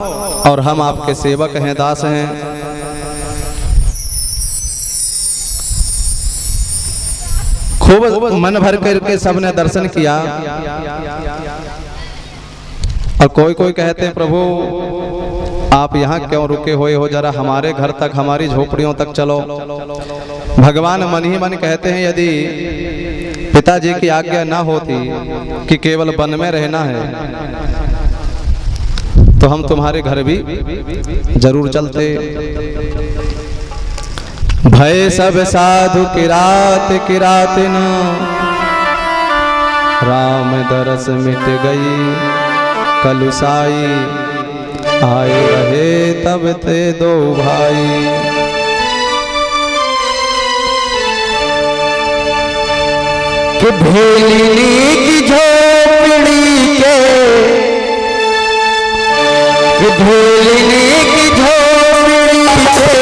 और हम आपके सेवक हैं, दास हैं। खूब मन भर करके सबने दर्शन किया। और कोई कोई कहते हैं प्रभु आप यहाँ क्यों रुके हुए हो, जरा हमारे घर तक, हमारी झोपड़ियों तक चलो। भगवान मन ही मन कहते हैं यदि पिताजी की आज्ञा ना होती कि केवल वन में रहना है तो हम तुम्हारे घर भी जरूर चलते। भय सब साधु किरात किरातिन, राम दरस मिट गई कलुसाई, आए रहे तब ते दो भाई। कि भेली की झोपड़ी के, कि भेली की झोपड़ी के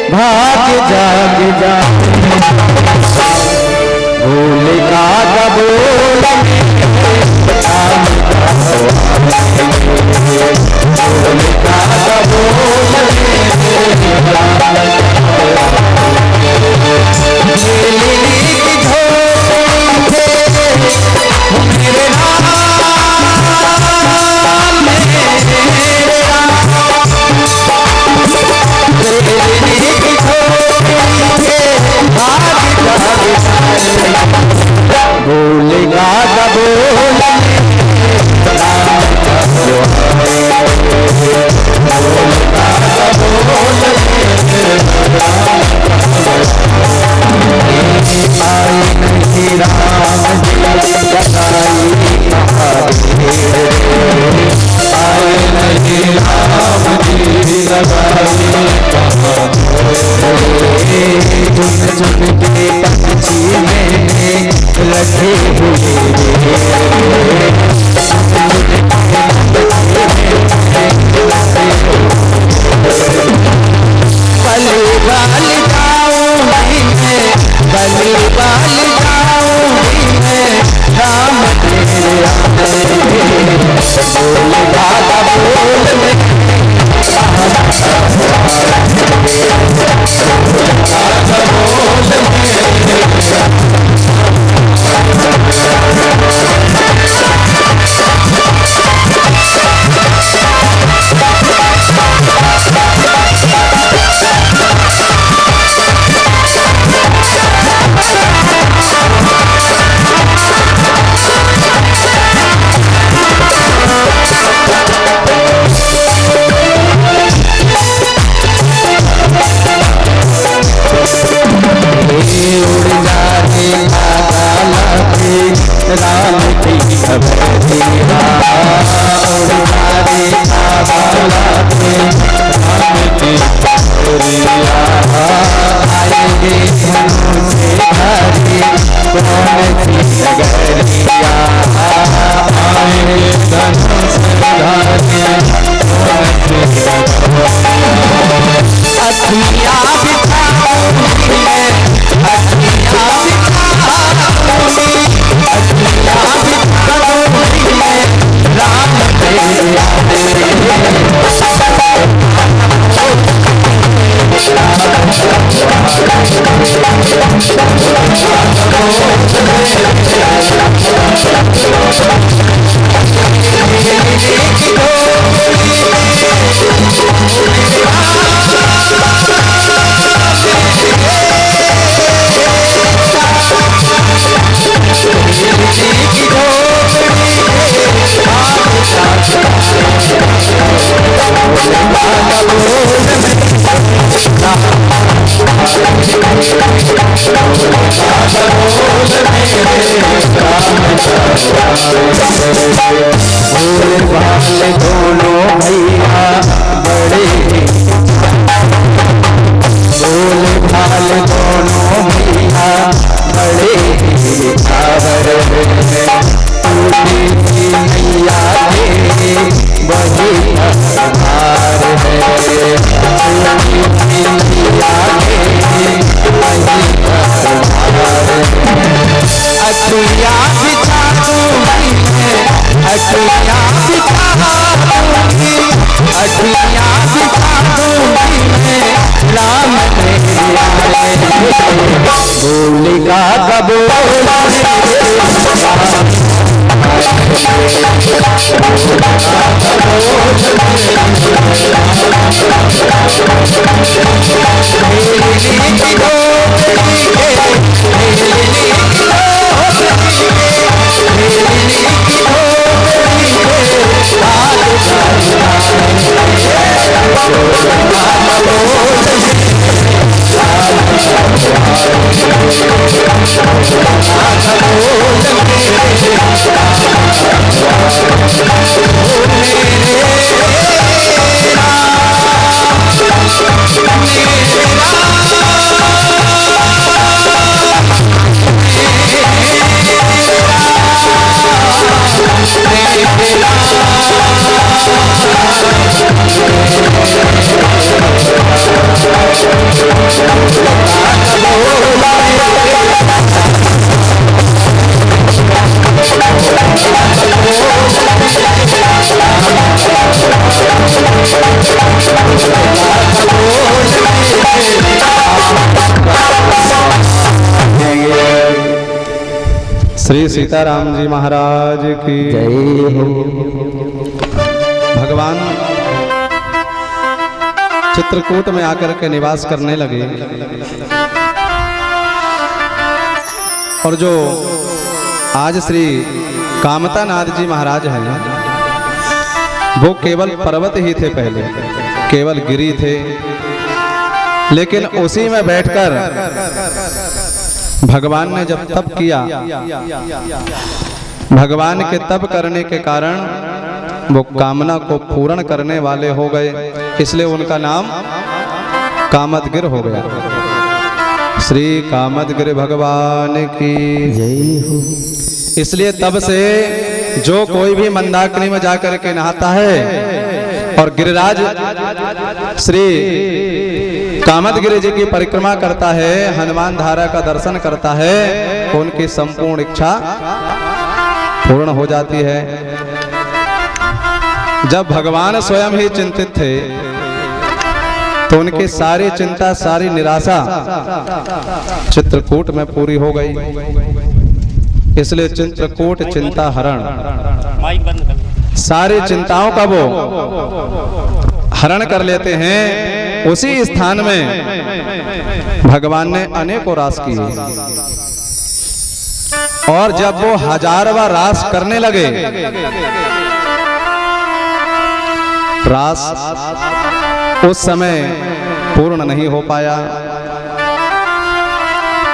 भाग जाग जाग, भोले का बोल भोले का बोल दोनों भैया बड़े, भोले भाल दोनों भैया बड़े सावर है, की मैया के वही आधार है, की मैया के वही आधार है। अखिया बिछा दूं मैं, अखिया बिछा श्री सीताराम जी महाराज की जय हो। भगवान चित्रकूट में आकर के निवास करने लगे और जो आज श्री कामतानाथ जी महाराज हैं वो केवल पर्वत ही थे, पहले केवल गिरी थे, लेकिन उसी में बैठकर भगवान ने जब तप किया, भगवान के तप करने के कारण वो कामना को पूर्ण करने वाले हो गए, इसलिए उनका नाम कामदगिर हो गया। श्री कामदगिर भगवान की जय हो। इसलिए तब से जो कोई भी मंदाकिनी में जाकर के नहाता है और गिरिराज श्री कामदगिरि जी की परिक्रमा करता है, हनुमान धारा का दर्शन करता है, उनकी संपूर्ण इच्छा पूर्ण हो जाती है। जब भगवान स्वयं ही चिंतित थे तो उनकी सारी चिंता, सारी निराशा चित्रकूट में पूरी हो गई। इसलिए चित्रकूट चिंता हरण, सारी चिंताओं का वो हरण कर लेते हैं। उसी स्थान में भगवान ने अनेकों रास किए और जब वो हजारवां रास करने लगे, रास उस समय पूर्ण नहीं हो पाया।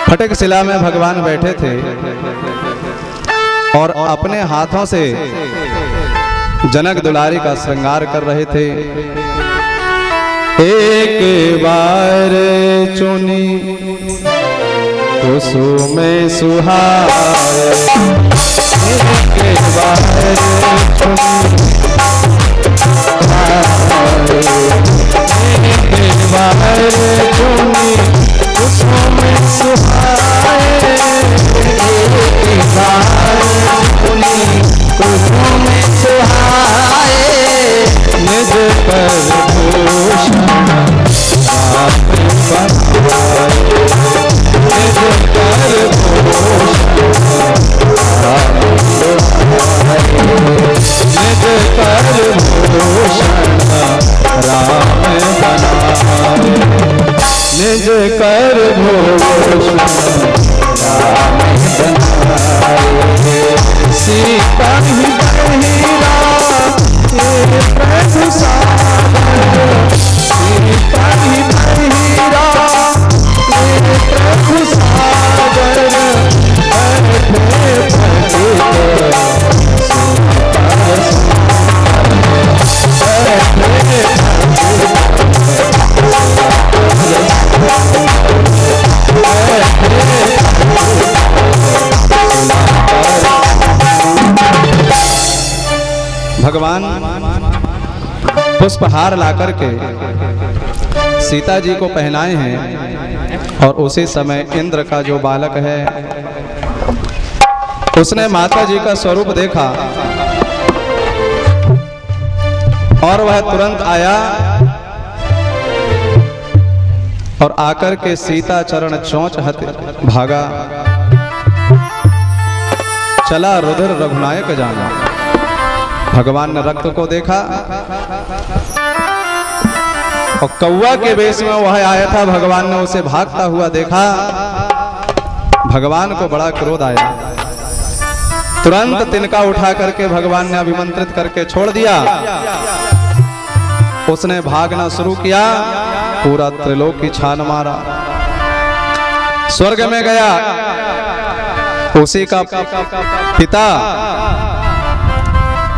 फटक शिला में भगवान बैठे थे और अपने हाथों से जनक दुलारी का श्रृंगार कर रहे थे। एक बार चुनी कुसुम सुहाए, एक बार चुनी एक बार चुनी कुसुम सुहाए, एक बार चुनी कुसुम सुहाए, निज पर भूषण आप बंधाए, निज पर भूषण आप बंधाए, निज पर भूषण राम बनाए, निज कर भूषण राम बनाए। सीता ही बहिरा प्रभु सागर, सीता ही बहिरा प्रभु सागर, बैठे भगवान पुष्पहार लाकर के सीता जी को पहनाए हैं और उसी समय इंद्र का जो बालक है उसने माता जी का स्वरूप देखा और वह तुरंत आया और आकर के सीता चरण चोंच हत भागा, चला रुधिर रघुनायक जाना। भगवान ने रक्त को देखा और कौवा के वेश में वह आया था, भगवान ने उसे भागता हुआ देखा। भगवान को बड़ा क्रोध आया, तुरंत तिनका उठा करके भगवान ने अभिमंत्रित करके छोड़ दिया। उसने भागना शुरू किया, पूरा त्रिलोक की छान मारा, स्वर्ग में गया। उसी का पिता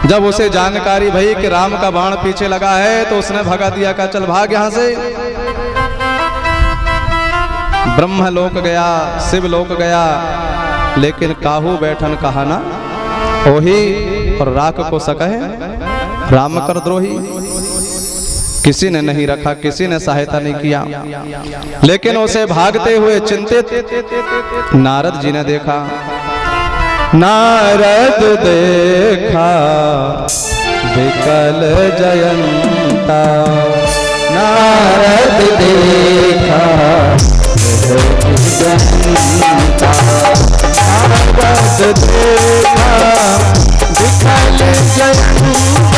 जब उसे जानकारी भई कि राम का बाण पीछे लगा है तो उसने भगा दिया, का चल भाग यहां से। ब्रह्म लोक गया, शिव लोक गया, लेकिन काहू बैठन कहा ना ओही, और राख को सकहे राम कर द्रोही। किसी ने नहीं रखा, किसी ने सहायता नहीं किया, लेकिन उसे भागते हुए चिंतित नारद जी ने देखा। नारद देखा विकल जयंता, नारद देखा जनता नारद देखा विकल जनता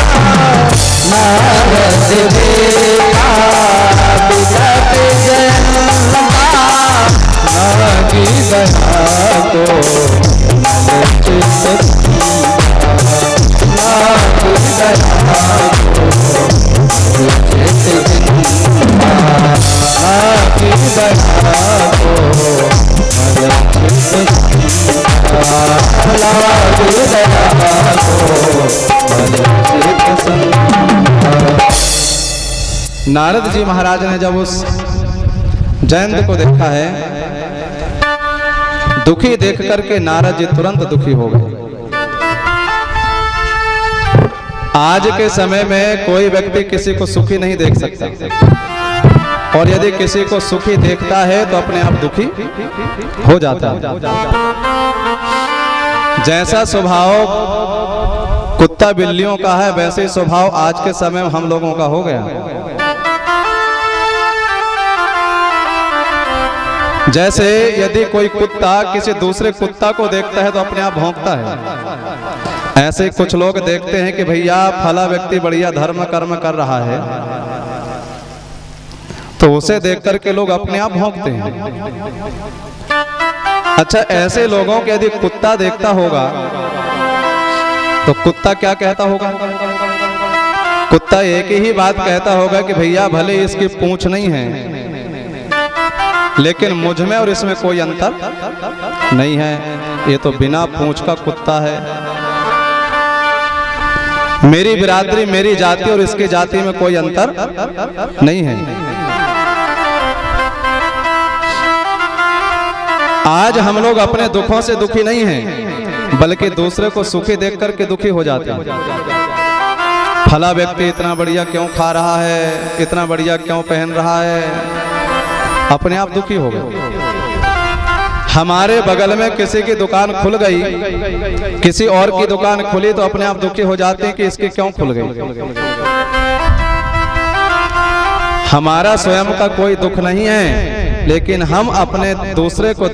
नारद देखा विकल जनता नागी दया को नागी दया नारद जी महाराज ने जब उस जयंत को देखा है, दुखी देख करके नारद जी तुरंत दुखी हो गए। आज के समय में कोई व्यक्ति किसी को सुखी नहीं देख सकता, और यदि किसी को सुखी देखता है तो अपने आप दुखी हो जाता है। जैसा स्वभाव कुत्ता बिल्लियों का है, वैसे ही स्वभाव आज के समय में हम लोगों का हो गया। जैसे यदि कोई कुत्ता किसी दूसरे कुत्ता को देखता है तो अपने आप भौंकता है, ऐसे कुछ लोग देखते हैं कि भैया फला व्यक्ति बढ़िया धर्म कर्म कर रहा है, तो उसे देख करके लोग अपने आप भौंकते हैं। अच्छा, ऐसे लोगों के यदि कुत्ता देखता होगा तो कुत्ता क्या कहता होगा? कुत्ता एक ही बात कहता होगा कि भैया भले इसकी पूंछ नहीं है, लेकिन मुझ में और इसमें कोई अंतर नहीं है, ये तो बिना पूंछ का कुत्ता है। मेरी बिरादरी, मेरी जाति और इसकी जाति में कोई अंतर नहीं है। आज हम लोग अपने दुखों से दुखी नहीं हैं, बल्कि दूसरे को सुखी देख करके दुखी हो जाते हैं। फला व्यक्ति इतना बढ़िया क्यों खा रहा है, इतना बढ़िया क्यों पहन रहा है, अपने आप दुखी हो गए। हमारे बगल में किसी की दुकान खुल गई, किसी और की दुकान खुली तो अपने आप दुखी हो जाते हैं कि इसकी क्यों खुल गई। हमारा स्वयं का कोई दुख नहीं है, लेकिन हम अपने दूसरे को